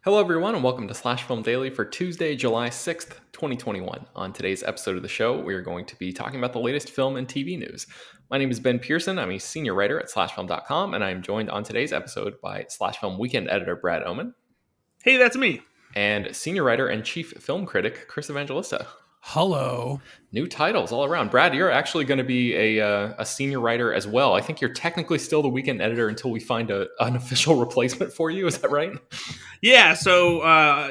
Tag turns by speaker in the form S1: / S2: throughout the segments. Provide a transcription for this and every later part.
S1: Hello, everyone, and welcome to Slash Film Daily for Tuesday, July 6th, 2021. On today's episode of the show, we are going to be talking about the latest film and TV news. My name is Ben Pearson. I'm a senior writer at slashfilm.com, and I am joined on today's episode by Slash Film weekend editor Brad Oman
S2: Hey, that's me.
S1: and senior writer and chief film critic Chris Evangelista.
S3: Hello.
S1: New titles all around. Brad, you're actually going to be a senior writer as well. I think you're technically still the weekend editor until we find an official replacement for you. Is that right?
S2: Yeah, so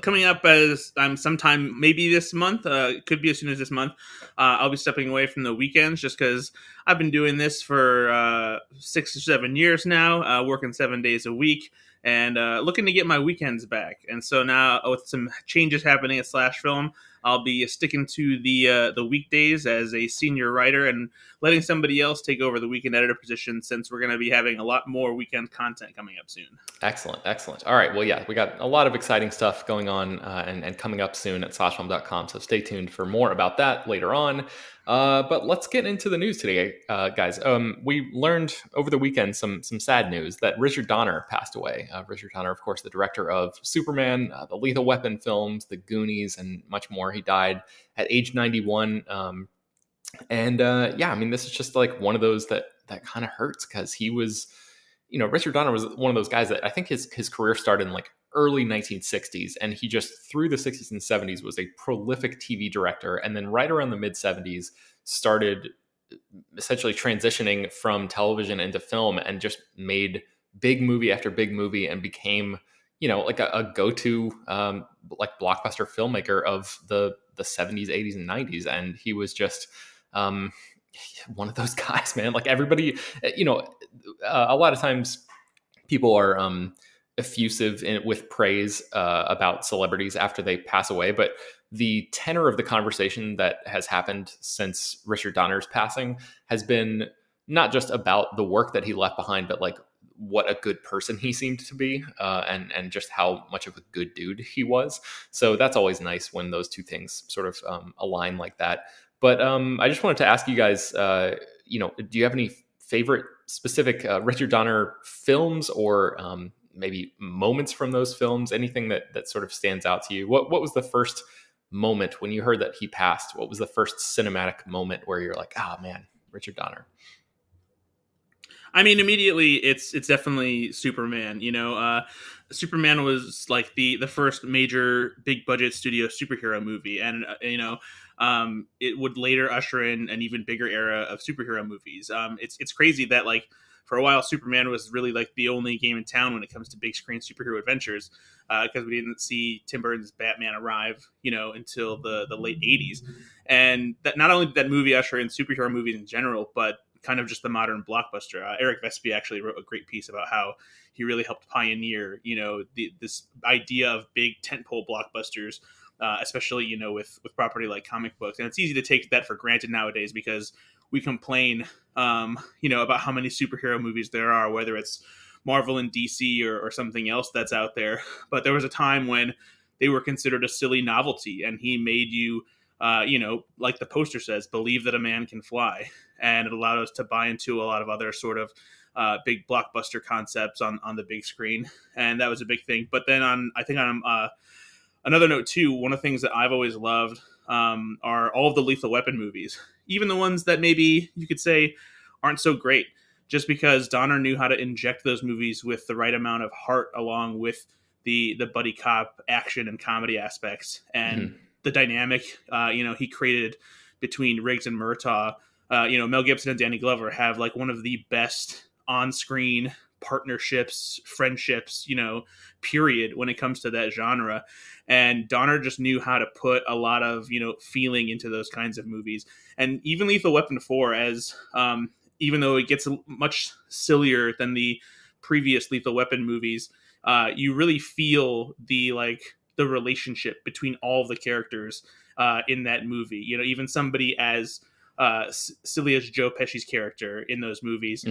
S2: coming up as sometime maybe this month, could be as soon as this month, I'll be stepping away from the weekends just because I've been doing this for 6 or 7 years now, working 7 days a week and looking to get my weekends back. And so now with some changes happening at Slash Film, I'll be sticking to the weekdays as a senior writer and letting somebody else take over the weekend editor position since we're going to be having a lot more weekend content coming up soon.
S1: Excellent, excellent. All right, well, yeah, we got a lot of exciting stuff going on and coming up soon at slashfilm.com, so stay tuned for more about that later on. But let's get into the news today, guys. We learned over the weekend some sad news that Richard Donner passed away. Richard Donner, of course, the director of Superman, the Lethal Weapon films, the Goonies, and much more. He died at age 91. Yeah, I mean, this is just like one of those that kind of hurts because he was, Richard Donner was one of those guys that I think his career started in like early 1960s, and he just through the 60s and 70s was a prolific TV director, and then right around the mid 70s started essentially transitioning from television into film and just made big movie after big movie and became like a go-to like blockbuster filmmaker of the 70s, 80s, and 90s. And he was just one of those guys, man. Like everybody, a lot of times people are effusive with praise about celebrities after they pass away, but the tenor of the conversation that has happened since Richard Donner's passing has been not just about the work that he left behind, but like what a good person he seemed to be, and just how much of a good dude he was. So that's always nice when those two things sort of align like that. But I just wanted to ask you guys, do you have any favorite specific Richard Donner films or maybe moments from those films? Anything that sort of stands out to you? What was the first moment when you heard that he passed? What was the first cinematic moment where you're like, oh man, Richard Donner?
S2: I mean, immediately it's definitely Superman. Superman was like the first major big budget studio superhero movie, and it would later usher in an even bigger era of superhero movies. It's crazy that like for a while Superman was really like the only game in town when it comes to big screen superhero adventures, because we didn't see Tim Burton's Batman arrive, until the late '80s, and that not only did that movie usher in superhero movies in general, but kind of just the modern blockbuster. Eric Vespi actually wrote a great piece about how he really helped pioneer, this idea of big tentpole blockbusters, especially, with property like comic books. And it's easy to take that for granted nowadays because we complain, about how many superhero movies there are, whether it's Marvel and DC or something else that's out there. But there was a time when they were considered a silly novelty, and he made you, like the poster says, believe that a man can fly. And it allowed us to buy into a lot of other sort of big blockbuster concepts on the big screen. And that was a big thing. But then on another note too, one of the things that I've always loved are all of the Lethal Weapon movies, even the ones that maybe you could say aren't so great, just because Donner knew how to inject those movies with the right amount of heart along with the buddy cop action and comedy aspects. And the dynamic, he created between Riggs and Murtaugh. Mel Gibson and Danny Glover have like one of the best on-screen partnerships, friendships, period, when it comes to that genre. And Donner just knew how to put a lot of, feeling into those kinds of movies. And even Lethal Weapon 4, as even though it gets much sillier than the previous Lethal Weapon movies, you really feel the relationship between all the characters in that movie. Even somebody as silly as Joe Pesci's character in those movies,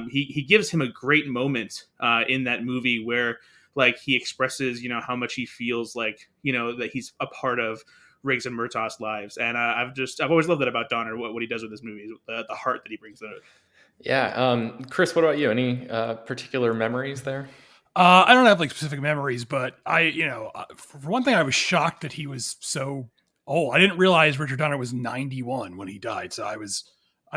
S2: he gives him a great moment in that movie where like he expresses how much he feels like that he's a part of Riggs and Murtaugh's lives. And I've always loved that about Donner, what he does with his movies, the heart that he brings to it.
S1: Yeah. Chris, what about you? Any particular memories there?
S3: I don't have like specific memories, but for one thing, I was shocked that he was so old. I didn't realize Richard Donner was 91 when he died. So I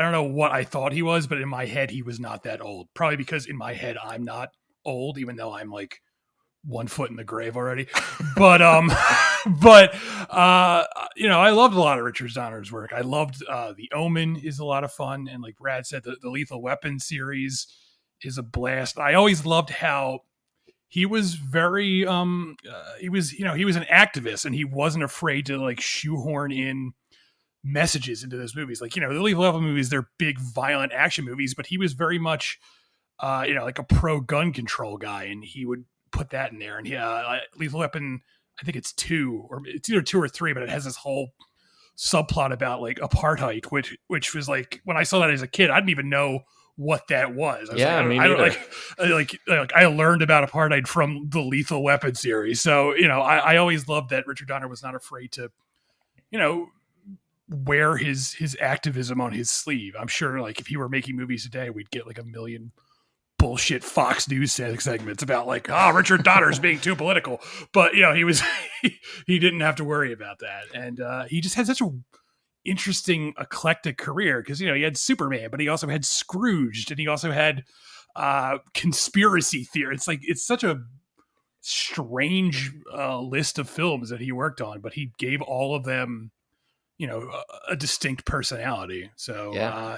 S3: don't know what I thought he was, but in my head, he was not that old. Probably because in my head, I'm not old, even though I'm like 1 foot in the grave already. But, I loved a lot of Richard Donner's work. I loved The Omen is a lot of fun. And like Brad said, the Lethal Weapon series is a blast. I always loved how he was very he was an activist, and he wasn't afraid to like shoehorn in messages into those movies. Like, the Lethal Weapon movies, they're big violent action movies, but he was very much like a pro gun control guy, and he would put that in there. And Lethal Weapon, I think it's either 2 or 3, but it has this whole subplot about like apartheid, which was like, when I saw that as a kid, I didn't even know what that was. I learned about apartheid from the Lethal Weapon series. So, I always loved that Richard Donner was not afraid to, wear his activism on his sleeve. I'm sure like if he were making movies today, we'd get like a million bullshit Fox News segments about like, Richard Donner's being too political. But, he didn't have to worry about that. And he just had such a interesting eclectic career because he had Superman, but he also had Scrooged, and he also had conspiracy theory. It's like it's such a strange list of films that he worked on, but he gave all of them a distinct personality. So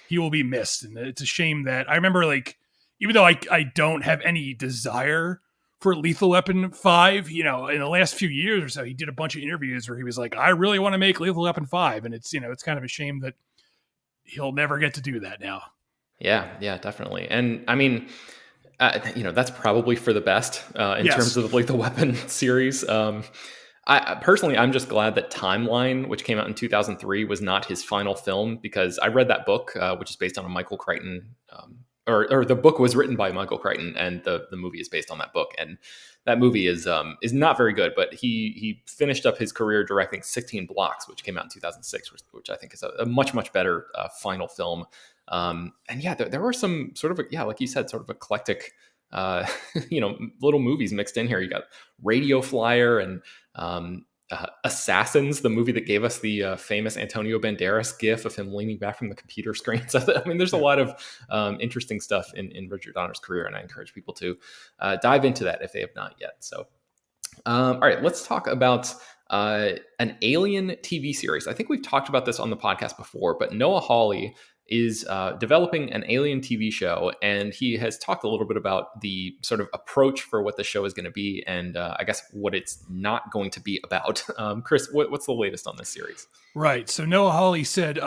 S3: he will be missed, and it's a shame that I remember like, even though I don't have any desire for Lethal Weapon 5, in the last few years or so, he did a bunch of interviews where he was like, I really want to make Lethal Weapon 5. And it's, it's kind of a shame that he'll never get to do that now.
S1: Yeah, definitely. And I mean, that's probably for the best in terms of the Lethal Weapon series. I'm just glad that Timeline, which came out in 2003, was not his final film, because I read that book, which is based on a Michael Crichton or the book was written by Michael Crichton, and the movie is based on that book. And that movie is not very good, but he finished up his career directing 16 Blocks, which came out in 2006, which I think is a much, much better final film. And there were some sort of, like you said, sort of eclectic, little movies mixed in here. You got Radio Flyer and Assassins, the movie that gave us the famous Antonio Banderas gif of him leaning back from the computer screen. So, I mean, there's a lot of interesting stuff in Richard Donner's career, and I encourage people to dive into that if they have not yet. So, all right, let's talk about an Alien TV series. I think we've talked about this on the podcast before, but Noah Hawley is developing an Alien TV show, and he has talked a little bit about the sort of approach for what the show is going to be, and I guess what it's not going to be about. Chris, what's the latest on this series?
S3: Right. So Noah Hawley said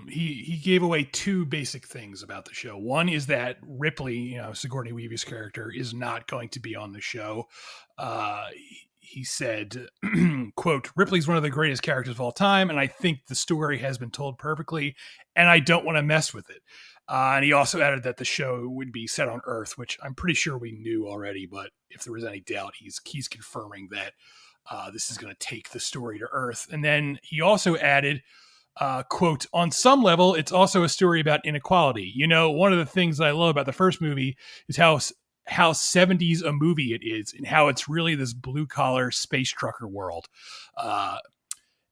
S3: he gave away 2 basic things about the show. One is that Ripley, Sigourney Weaver's character, is not going to be on the show. He said, quote, Ripley's one of the greatest characters of all time, and I think the story has been told perfectly, and I don't want to mess with it. And he also added that the show would be set on Earth, which I'm pretty sure we knew already, but if there was any doubt, he's confirming that this is going to take the story to Earth. And then he also added, quote, on some level, it's also a story about inequality. One of the things that I love about the first movie is how 70s a movie it is, and how it's really this blue collar space trucker world. And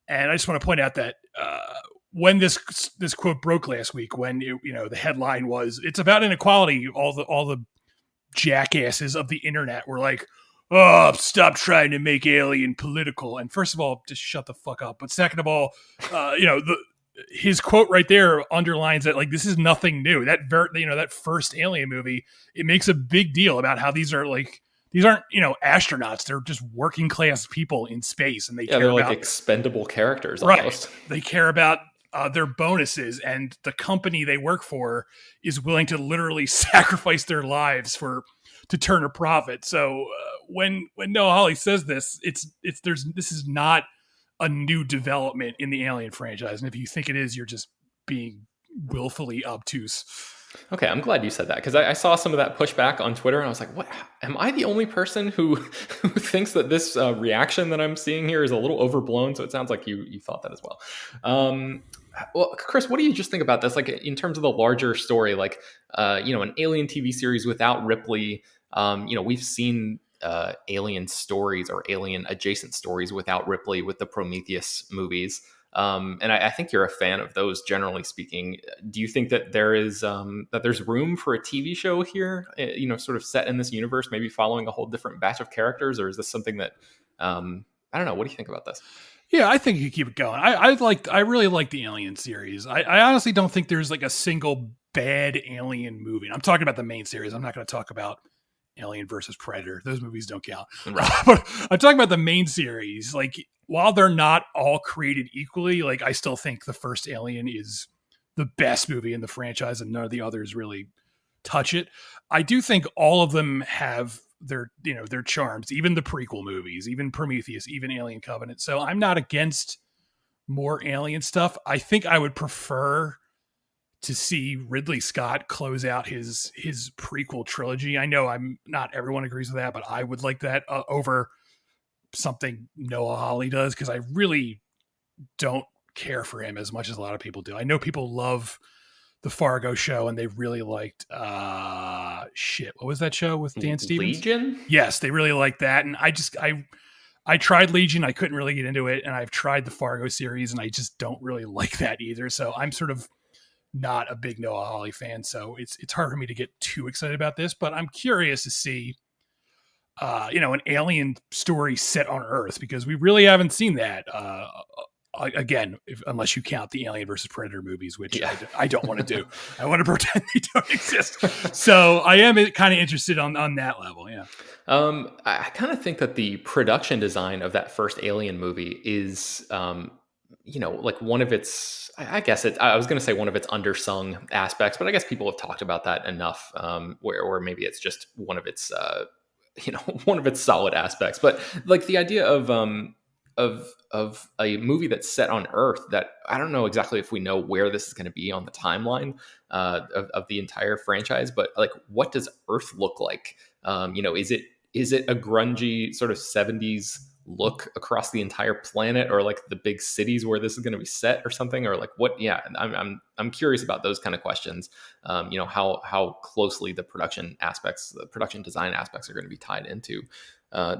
S3: I just want to point out that when this quote broke last week, when the headline was, it's about inequality, all the jackasses of the internet were like, oh, stop trying to make Alien political. And first of all, just shut the fuck up. But second of all, his quote right there underlines that, like, this is nothing new. That first Alien movie, it makes a big deal about how these aren't astronauts. They're just working class people in space, and they're
S1: like expendable characters almost.
S3: Right. They care about their bonuses, and the company they work for is willing to literally sacrifice their lives to turn a profit. So when Noah Hawley says this, this is not a new development in the Alien franchise. And if you think it is, you're just being willfully obtuse.
S1: Okay, I'm glad you said that, because I saw some of that pushback on Twitter, and I was like, what? Am I the only person who thinks that this reaction that I'm seeing here is a little overblown? So it sounds like you thought that as well. Well, Chris, what do you just think about this? Like, in terms of the larger story, like, an Alien TV series without Ripley, We've seen alien stories or alien adjacent stories without Ripley with the Prometheus movies. And I think you're a fan of those, generally speaking. Do you think that there's room for a TV show here, sort of set in this universe, maybe following a whole different batch of characters, or is this something that I don't know? What do you think about this?
S3: Yeah, I think you keep it going. I really like the Alien series. I honestly don't think there's like a single bad Alien movie. I'm talking about the main series. I'm not going to talk about Alien versus Predator. Those movies don't count.
S1: Right.
S3: But I'm talking about the main series. Like, while they're not all created equally, like, I still think the first Alien is the best movie in the franchise, and none of the others really touch it. I do think all of them have their charms, even the prequel movies, even Prometheus, even Alien Covenant. So I'm not against more Alien stuff. I think I would prefer to see Ridley Scott close out his prequel trilogy. I know not everyone agrees with that, but I would like that over something Noah Hawley does, because I really don't care for him as much as a lot of people do. I know people love the Fargo show, and they really liked what was that show with Dan Stevens?
S1: Legion?
S3: Yes, they really liked that. And I tried Legion, I couldn't really get into it, and I've tried the Fargo series, and I just don't really like that either. So I'm sort of not a big Noah Hawley fan, so it's hard for me to get too excited about this, but I'm curious to see an alien story set on Earth, because we really haven't seen that. Again, unless you count the Alien versus Predator movies, which I don't want to do. I want to pretend they don't exist. So I am kind of interested on that level. Yeah.
S1: I kind of think that the production design of that first Alien movie is, like one of its, I was going to say one of its undersung aspects, but I guess people have talked about that enough, where maybe it's just one of its, one of its solid aspects. But like the idea of a movie that's set on Earth, that I don't know exactly if we know where this is going to be on the timeline of the entire franchise, but like, what does Earth look like? Is it a grungy sort of 70s look across the entire planet, or like the big cities where this is going to be set or something, or like what? Yeah, I'm curious about those kind of questions. How closely the production design aspects are going to be tied into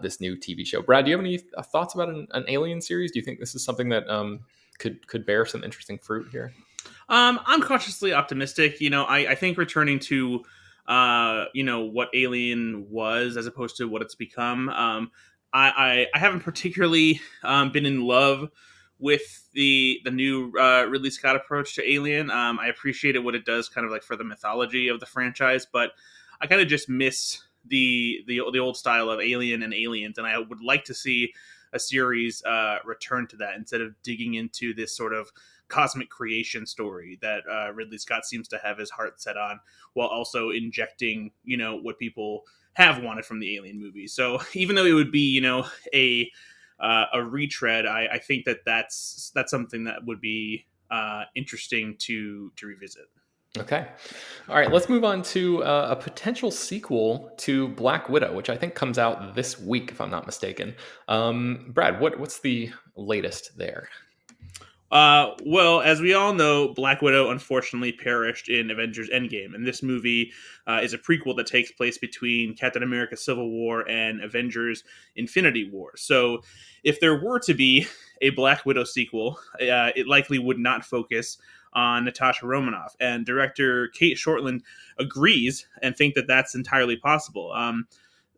S1: this new TV show. Brad, do you have any thoughts about an Alien series? Do you think this is something that could bear some interesting fruit here?
S2: I'm cautiously optimistic. I think returning to what Alien was as opposed to what it's become. I haven't particularly been in love with the new Ridley Scott approach to Alien. I appreciated what it does kind of like for the mythology of the franchise, but I kind of just miss the old style of Alien and Aliens, and I would like to see a series return to that instead of digging into this sort of cosmic creation story that Ridley Scott seems to have his heart set on, while also injecting what people have wanted from the Alien movies. So even though it would be a retread, I think that's something that would be interesting to revisit.
S1: Okay. All right, let's move on to a potential sequel to Black Widow, which I think comes out this week, if I'm not mistaken. Brad, what's the latest there?
S2: Well, as we all know, Black Widow unfortunately perished in Avengers Endgame, and this movie is a prequel that takes place between Captain America Civil War and Avengers Infinity War. So if there were to be a Black Widow sequel, it likely would not focus on Natasha Romanoff, and director Kate Shortland agrees and think that that's entirely possible.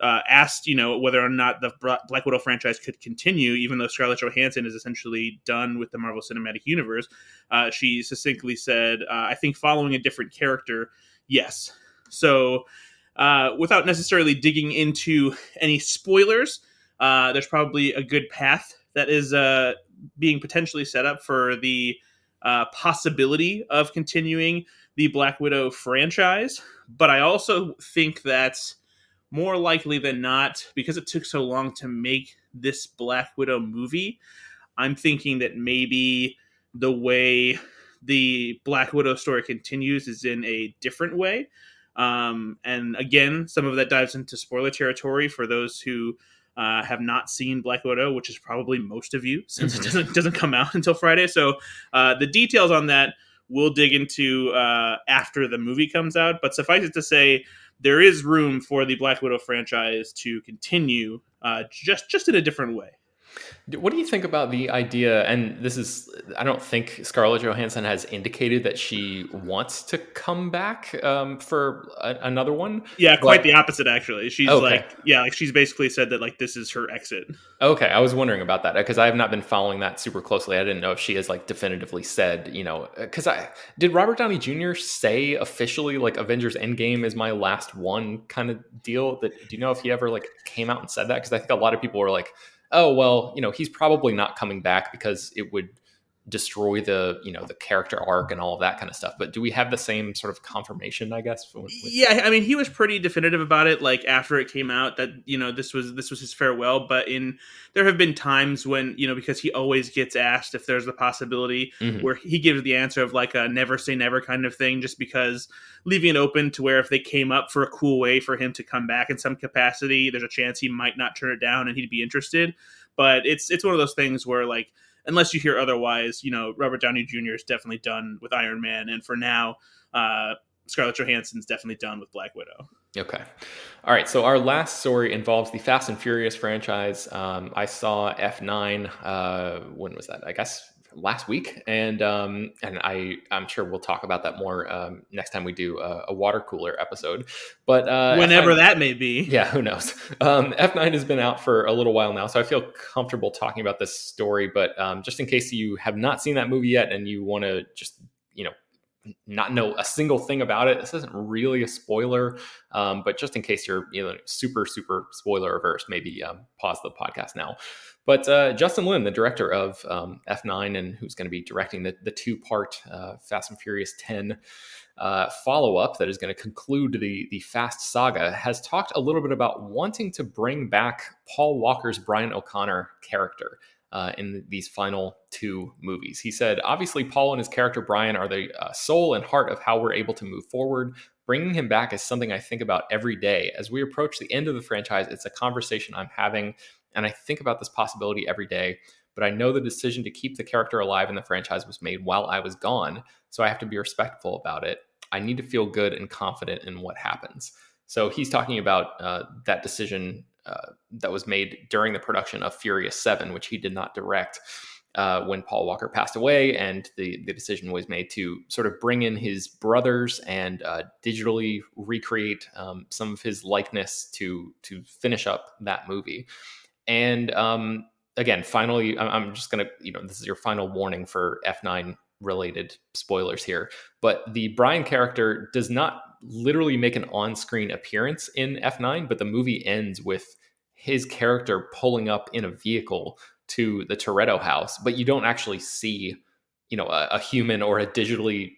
S2: Asked, whether or not the Black Widow franchise could continue, even though Scarlett Johansson is essentially done with the Marvel Cinematic Universe, she succinctly said, I think following a different character, yes. So without necessarily digging into any spoilers, there's probably a good path that is being potentially set up for the possibility of continuing the Black Widow franchise. But I also think that more likely than not, because it took so long to make this Black Widow movie, I'm thinking that maybe the way the Black Widow story continues is in a different way. And again, some of that dives into spoiler territory for those who have not seen Black Widow, which is probably most of you, since it doesn't come out until Friday. So the details on that we'll dig into after the movie comes out. But suffice it to say, there is room for the Black Widow franchise to continue, just in a different way.
S1: What do you think about the idea? And this is, I don't think Scarlett Johansson has indicated that she wants to come back for another one.
S2: Yeah, quite the opposite, actually. She's
S1: okay.
S2: She's basically said that like this is her exit.
S1: Okay, I was wondering about that because I have not been following that super closely. I didn't know if she has like definitively said, because did Robert Downey Jr. say officially like Avengers Endgame is my last one kind of deal? Do you know if he ever like came out and said that? Because I think a lot of people were like, oh, well, he's probably not coming back because it would destroy the character arc and all of that kind of stuff. But do we have the same sort of confirmation, I guess?
S2: Yeah, I mean, he was pretty definitive about it, like after it came out that, this was his farewell. But there have been times when, because he always gets asked if there's the possibility where he gives the answer of like a never say never kind of thing, just because leaving it open to where if they came up for a cool way for him to come back in some capacity, there's a chance he might not turn it down and he'd be interested. But it's one of those things where like, unless you hear otherwise, Robert Downey Jr. is definitely done with Iron Man. And for now, Scarlett Johansson's definitely done with Black Widow.
S1: Okay. All right. So our last story involves the Fast and Furious franchise. I saw F9. When was that? I guess last week. And I'm sure we'll talk about that more next time we do a water cooler episode. But
S2: whenever that may be.
S1: Yeah, who knows? F9 has been out for a little while now, so I feel comfortable talking about this story. But just in case you have not seen that movie yet and you want to just, not know a single thing about it, this isn't really a spoiler. But just in case you're super, super spoiler averse, maybe pause the podcast now. But Justin Lin, the director of F9 and who's going to be directing the two-part Fast and Furious 10 follow-up that is going to conclude the Fast saga, has talked a little bit about wanting to bring back Paul Walker's Brian O'Connor character in these final two movies. He said, obviously, Paul and his character Brian are the soul and heart of how we're able to move forward. Bringing him back is something I think about every day. As we approach the end of the franchise, it's a conversation I'm having, and I think about this possibility every day. But I know the decision to keep the character alive in the franchise was made while I was gone, so I have to be respectful about it. I need to feel good and confident in what happens. So he's talking about that decision that was made during the production of Furious 7, which he did not direct when Paul Walker passed away. And the decision was made to sort of bring in his brothers and digitally recreate some of his likeness to finish up that movie. And again, finally, I'm just going to, this is your final warning for F9 related spoilers here, but the Brian character does not literally make an on-screen appearance in F9, but the movie ends with his character pulling up in a vehicle to the Toretto house, but you don't actually see, a human or a digitally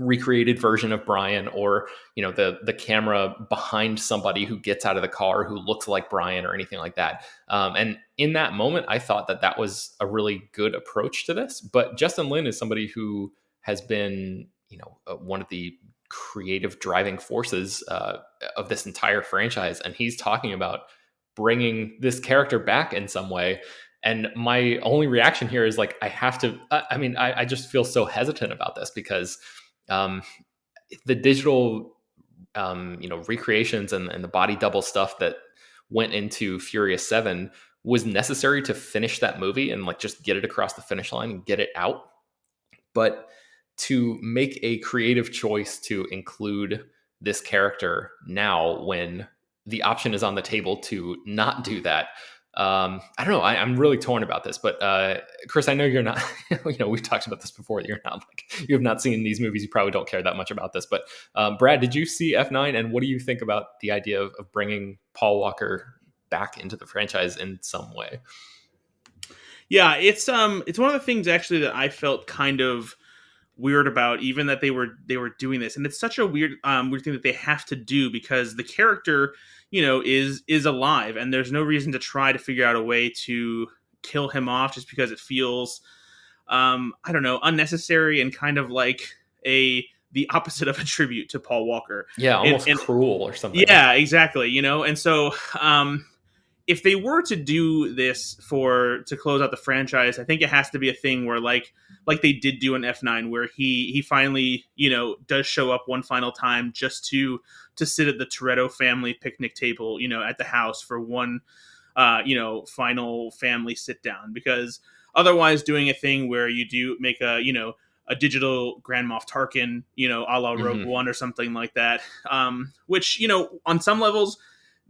S1: recreated version of Brian, or the camera behind somebody who gets out of the car who looks like Brian or anything like that. And in that moment, I thought that was a really good approach to this. But Justin Lin is somebody who has been one of the creative driving forces of this entire franchise, and he's talking about bringing this character back in some way. And my only reaction here is like, I have to, I just feel so hesitant about this because the digital, recreations and the body double stuff that went into Furious 7 was necessary to finish that movie and like just get it across the finish line and get it out. But to make a creative choice to include this character now when the option is on the table to not do that, I don't know. I'm really torn about this, but Chris, I know you're not, we've talked about this before. You have not seen these movies. You probably don't care that much about this, but Brad, did you see F9? And what do you think about the idea of bringing Paul Walker back into the franchise in some way?
S2: Yeah, it's one of the things actually that I felt kind of weird about, even that they were doing this, and it's such a weird thing that they have to do because the character is alive, and there's no reason to try to figure out a way to kill him off just because it feels I don't know, unnecessary and kind of like the opposite of a tribute to Paul Walker.
S1: Yeah, almost cruel or something.
S2: Yeah, exactly. And so if they were to do this to close out the franchise, I think it has to be a thing where like they did do in F9, where he finally, does show up one final time just to sit at the Toretto family picnic table, at the house for one, final family sit down. Because otherwise, doing a thing where you do make a digital Grand Moff Tarkin, a la Rogue One or something like that, which, on some levels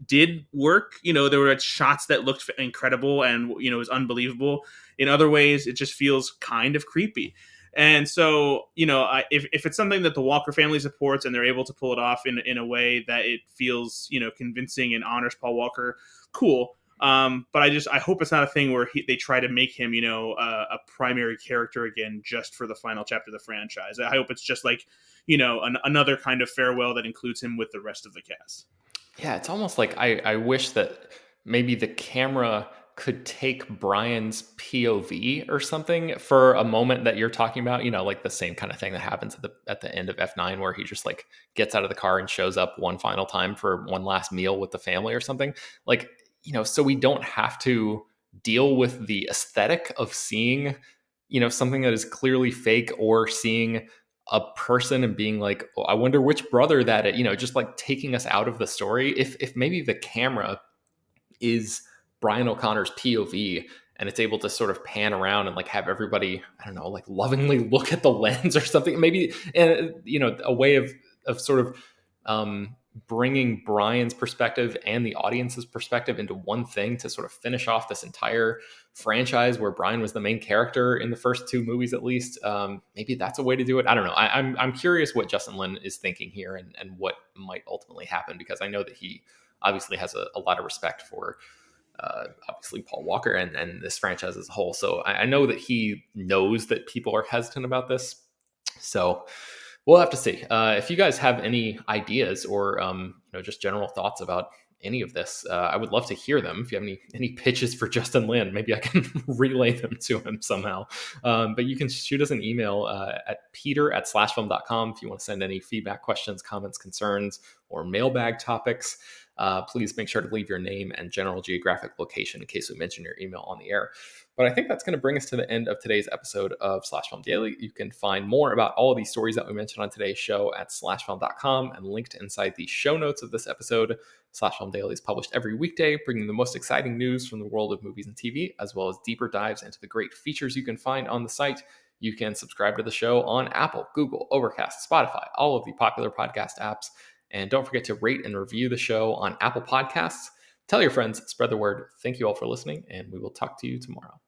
S2: did work. There were shots that looked incredible and, it was unbelievable. In other ways, it just feels kind of creepy. And so, if it's something that the Walker family supports and they're able to pull it off in a way that it feels, convincing and honors Paul Walker, cool. But I hope it's not a thing where they try to make him, a primary character again just for the final chapter of the franchise. I hope it's just like, another kind of farewell that includes him with the rest of the cast.
S1: Yeah, it's almost like I wish that maybe the camera could take Brian's POV or something for a moment that you're talking about, like the same kind of thing that happens at the end of F9, where he just like gets out of the car and shows up one final time for one last meal with the family or something. Like, so we don't have to deal with the aesthetic of seeing, something that is clearly fake, or seeing a person and being like, oh, I wonder which brother that it, just like taking us out of the story. If maybe the camera is Brian O'Connor's POV and it's able to sort of pan around and like have everybody, I don't know, like lovingly look at the lens or something, maybe, a way of sort of bringing Brian's perspective and the audience's perspective into one thing to sort of finish off this entire franchise where Brian was the main character in the first two movies, at least. Maybe that's a way to do it. I don't know. I'm curious what Justin Lin is thinking here and what might ultimately happen, because I know that he obviously has a lot of respect for obviously Paul Walker and this franchise as a whole. So I know that he knows that people are hesitant about this. So we'll have to see. If you guys have any ideas or just general thoughts about any of this, I would love to hear them. If you have any pitches for Justin Lin, maybe I can relay them to him somehow. But you can shoot us an email at peter@slashfilm.com if you want to send any feedback, questions, comments, concerns, or mailbag topics. Please make sure to leave your name and general geographic location in case we mention your email on the air. But I think that's going to bring us to the end of today's episode of Slash Film Daily. You can find more about all of these stories that we mentioned on today's show at slashfilm.com and linked inside the show notes of this episode. Slash Film Daily is published every weekday, bringing the most exciting news from the world of movies and TV, as well as deeper dives into the great features you can find on the site. You can subscribe to the show on Apple, Google, Overcast, Spotify, all of the popular podcast apps. And don't forget to rate and review the show on Apple Podcasts. Tell your friends, spread the word. Thank you all for listening, and we will talk to you tomorrow.